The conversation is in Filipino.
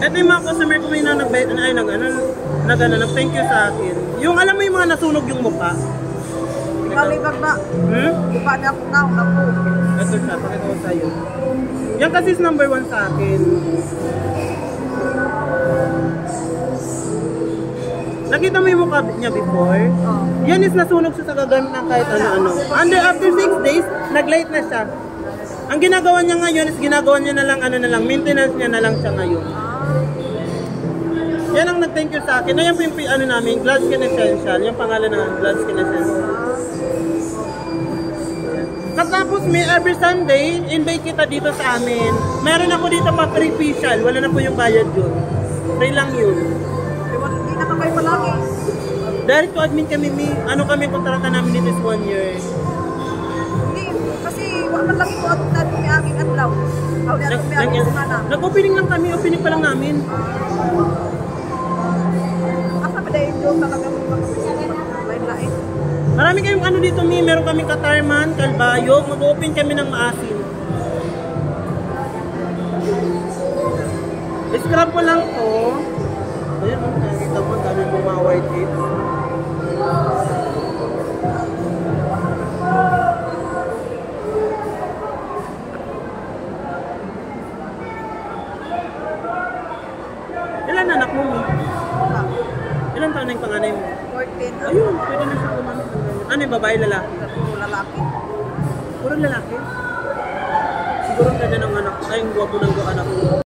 Ito yung mga customer ko may nag-thank you sa akin. Yung alam mo yung mga nasunog yung mukha. Malibag na. Mukha niya ako na po. Ito siya, pakita ko sa'yo. Yan kasi is number 1 sa akin. Nakita mo yung mukha niya before? Oh. Yan is nasunog siya sa gagamit ng kahit ano-ano. After 6 days, nag-light na siya. Ang ginagawa niya ngayon is ginagawa niya na lang maintenance niya na lang siya ngayon. Yan ang nag-thank you sa akin. Ayan po yung namin, Blood Skin Essential. Yung pangalan ng Blood Skin Essential. Tapos may every Sunday, invite kita dito sa amin. Meron ako dito pa free facial. Wala na po yung bayad yun. Free lang yun. Hindi naman kayo palagi. Direct to admin kami, kami kontrata namin dito is 1 year. Hindi, kasi wala man lang ito at natin may aming adlaw. Nag-opening lang kami, opening pa lang namin. Asa ba dahil yung talaga lain-lain? Marami kayong dito, meron kaming Katarman, Kalbayog, mag-open kami ng maasin. Scrub ko lang to. Ayan, nakikita mo, dami mo mga white head. Ilan anak mo, Mi? Ilan taon na yung panganay mo? 14. Ayun, pwede na siya gumamit ng ganyan. Ano yung babae, lalaki? Lalaki. Puro lalaki? Siguro ka dyan ang anak, ay yung guwapo ng anak mo.